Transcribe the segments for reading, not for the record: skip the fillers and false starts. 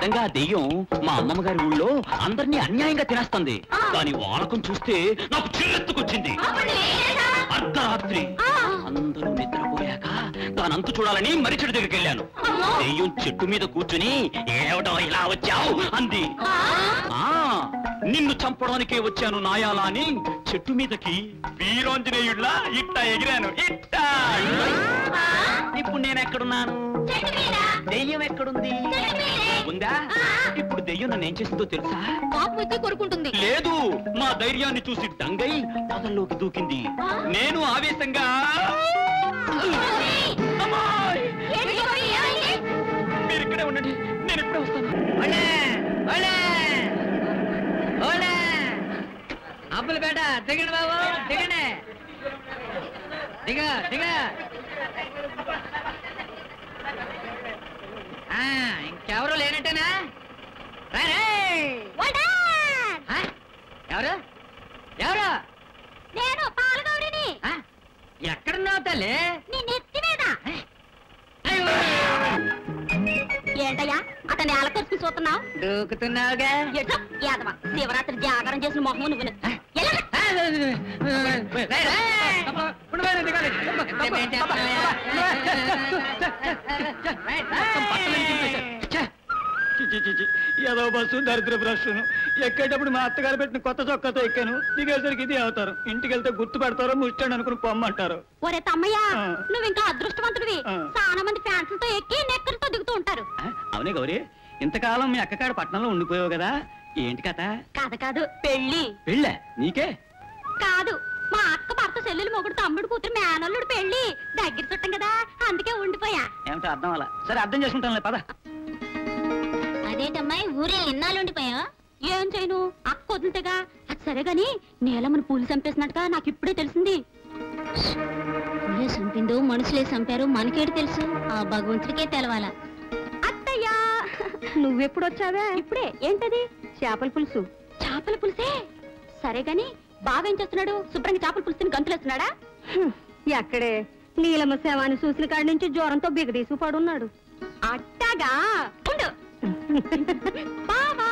విధంగా దెయ్యం మా అమ్మమ్మ గారి ఊళ్ళో అందరినీ అన్యాయంగా తినేస్తుంది. దాని వాలకం చూస్తే నాకు చిరెత్తుకొచ్చింది. అర్ధరాత్రి అందరూ నిద్రపోయాక దానంతు చూడాలని మరిచెడు దగ్గరికి వెళ్ళాను. దెయ్యం చెట్టు మీద కూర్చుని ఏవటో ఇలా వచ్చావు అంది. నిన్ను చంపడానికే వచ్చాను నాయాలా అని చెట్టు మీదకి వీరాంజనేయుడిలా ఇట్ట ఎగిరాను. ఇట్ట ఇప్పుడు నేను ఎక్కడున్నాను? దెయ్యం ఎక్కడుంది? ఉందా? ఇప్పుడు దెయ్యం నన్ను ఏం చేసిందో తెలుసా? కోరుకుంటుంది. లేదు, మా ధైర్యాన్ని చూసి దంగై పొదల్లోకి దూకింది. నేను ఆవేశంగా మీరు ఇక్కడే ఉండండి, నేను ఇప్పుడే వస్తాను. అబ్బులపేట దిగండి బాబు, దిగండి. దిగ దిగ. ఇంకెవరు లేనట్టేనా? ఎవరు ఎవరు? నేను పాలగౌరిని. ఎక్కడున్నావు తల్లి? నీ నెత్తి మీద. ఏంటయ్యా అతన్ని అలకర్చుకు చూస్తున్నావు? దూకుతున్నావుగా. యాదవ శివరాత్రి జాగరం చేసిన మొహము నువ్వు. ఏదో బస్సు దరిద్ర బ్రష్ను ఎక్కేటప్పుడు మా అత్తగారు పెట్టిన కొత్త చొక్కాతో ఎక్కాను. దిగేసరికి ఇది అవుతారు. ఇంటికి వెళ్తే గుర్తు పెడతారో ముచ్చాడు అనుకుని పొమ్మంటారు. ఒరే తమ్మయ్య, నువ్వు ఇంకా అదృష్టవంతుడివి. చాలా మంది ఫ్యాన్స్లతో ఎక్కి నెక్కలతో దిగుతూ ఉంటారు. అవునే గౌరీ, ఇంతకాలం మీ అక్కకాడ పట్టణంలో ఉండిపోయావు కదా, ఏంటి కథ? కథ కాదు, పెళ్లి. పెళ్ళా? నీకే కాదు, మా అక్క భర్త చెల్లెలు మొగుడు తమ్ముడు కూతురు మేనల్లుడు పెళ్లి దగ్గర చుట్టం కదా, అందుకే ఉండిపోయా. ఏమిటో అర్థం అలా. సరే అర్థం చేసుకుంటానులే, పద. అదేటమ్మాయి ఊరే ఎన్నాళ్ళు ఉండిపోయా? ఏం చేయను, అక్క వదిలితేగా. అది సరే గాని నీలమ్మని పూలు చంపేసినట్టుగా నాకు ఇప్పుడే తెలిసింది. పూలే చంపిందో మనుషులే చంపారు మనకేటి తెలుసు? ఆ భగవంతుడికే తెలవాలా. అత్తయ్యా, నువ్వెప్పుడొచ్చావా? ఇప్పుడే. ఏంటది? చేపల పులుసు. చేపల పులుసే? సరే గాని బాగా ఏం చేస్తున్నాడు? శుభ్రంగా చేపల పులుసుని గంతులేస్తున్నాడా? ఎక్కడే, నీలమ్మ శవాన్ని చూసిన కాడి నుంచి జ్వరంతో బిగదీసు పడున్నాడు. అట్టాగా ఉండు. బావా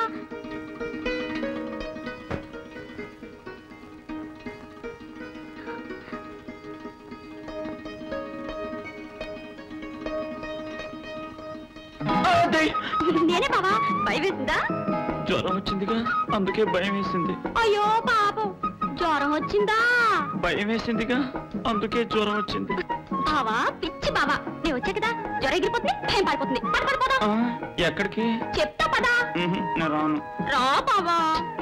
నేనే బావా. భయం వేసిందా? జ్వరం వచ్చిందిగా, అందుకే భయం వేసింది. అయ్యో పాపం, జ్వరం వచ్చిందా? భయం వేసిందిగా, అందుకే జ్వరం వచ్చింది. బావా పిచ్చి బావా, నేను వచ్చా కదా జ్వరం ఎగిరిపోతుంది, భయం పడిపోతుంది. పడిపోదా? ఎక్కడికి? చెప్తా పదా. నేను రాను. రా బావా.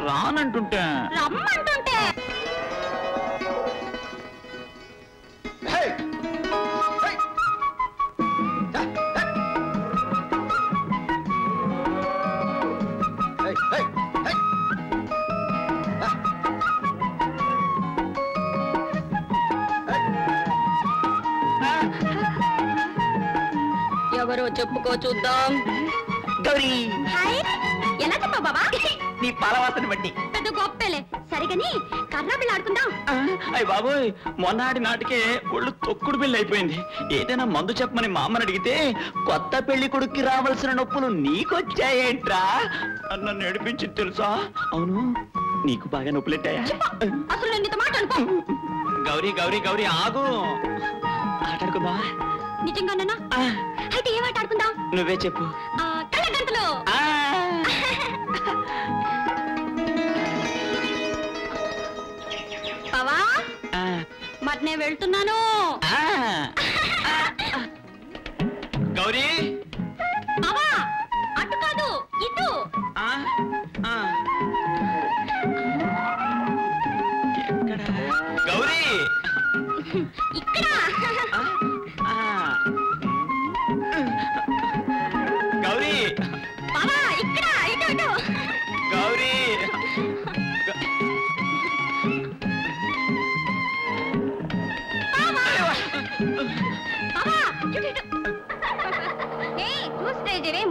రానంటుంటే. రమ్మంటుంటే. ఎవరో చెప్పుకో చూద్దాం. గౌరీ. హాయ్, ఎలా చెప్పావు బాబా? నీ పాలవాసని బట్టి. పెద్ద గొప్పలే. సరిగని కర్రా బిళ్ళ ఆడుకుందాం. అయ్య బాబోయ్, మొన్నటి నాటికే ఒళ్ళు తొక్కుడు బిల్లు అయిపోయింది. ఏదైనా మందు చెప్పమని మా అమ్మని అడిగితే కొత్త పెళ్లి కొడుక్కి రావాల్సిన నొప్పులు నీకొచ్చాయేంట్రా నన్ను ఏడిపించింది తెలుసా? అవును, నీకు బాగా నొప్పులెట్టాయా? అసలు నేను నీతో మాట్లాడుకో. గౌరీ గౌరీ గౌరీ ఆగు, ఆటాడుకుందా? నిజంగానా? అయితే ఏం ఆట ఆడుకుందాం? నువ్వే చెప్పు. కళ్ళగంతలు. బావా, మరి నేను వెళ్తున్నాను. గౌరీ. బావా, అటు కాదు ఇటు. ఎక్కడ? గౌరీ. ఇక్కడ. గౌరీ. బావా, ఇక్కడ ఇటు ఇటు. గౌరీ.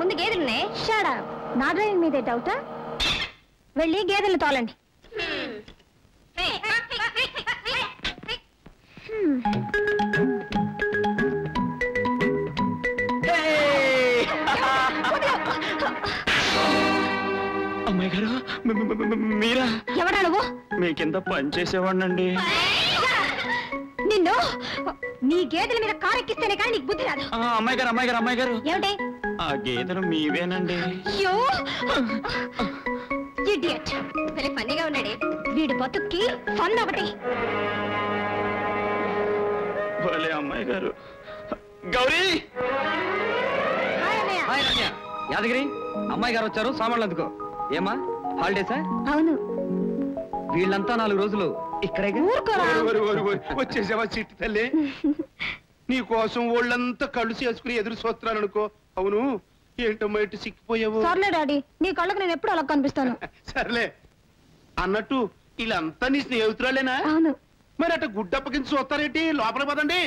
ముందు గేదెలున్నాయి. Shut up. నా డ్రైవింగ్ మీదే డౌటా? వెళ్ళి గేదెలు తోలండి. మీ కింద పనిచేసేవాడినండి. నిన్ను నీ గేదెల మీద కారెక్కిస్తేనే కానీ నీకు బుద్ధి రాదు. అమ్మాయి గారు అమ్మాయి గారు అమ్మాయి గారు, ఏమిటి? ఆ గేదెలు మీవేనండి. ఇడియట్, భలే ఫన్నీగా ఉన్నాడే వీడు. బతుక్కి ఫన్ ఒకటి. భలే అమ్మాయి గారు. గౌరీ, హాయ్ అన్నయ్య. హాయ్ రమ్య. యాదగిరి, అమ్మాయి గారు వచ్చారు, సామాన్లు అందుకో. ఏమా హాలిడేసా? అవును. వీళ్ళంతా 4 రోజులు ఇక్కడే. ఊరుకోరా. వచ్చేసావా చిట్టి తల్లి? నీ కోసం వాళ్ళంతా కళ్ళు చేసుకుని ఎదురు చూస్తున్నాను అనుకో. అవును, ఏంటమ్మా ఇటు సిక్కిపోయావు? సర్లే డాడీ, నీ కళ్ళకు నేను ఎప్పుడు అలా కనిపిస్తాను. సర్లే అన్నట్టు వీళ్ళంతా నీ స్నేహితురాలేనా? అవును. మరి అట్ట గుడ్డప్పకించి చూస్తారేంటి? లోపల పదండి.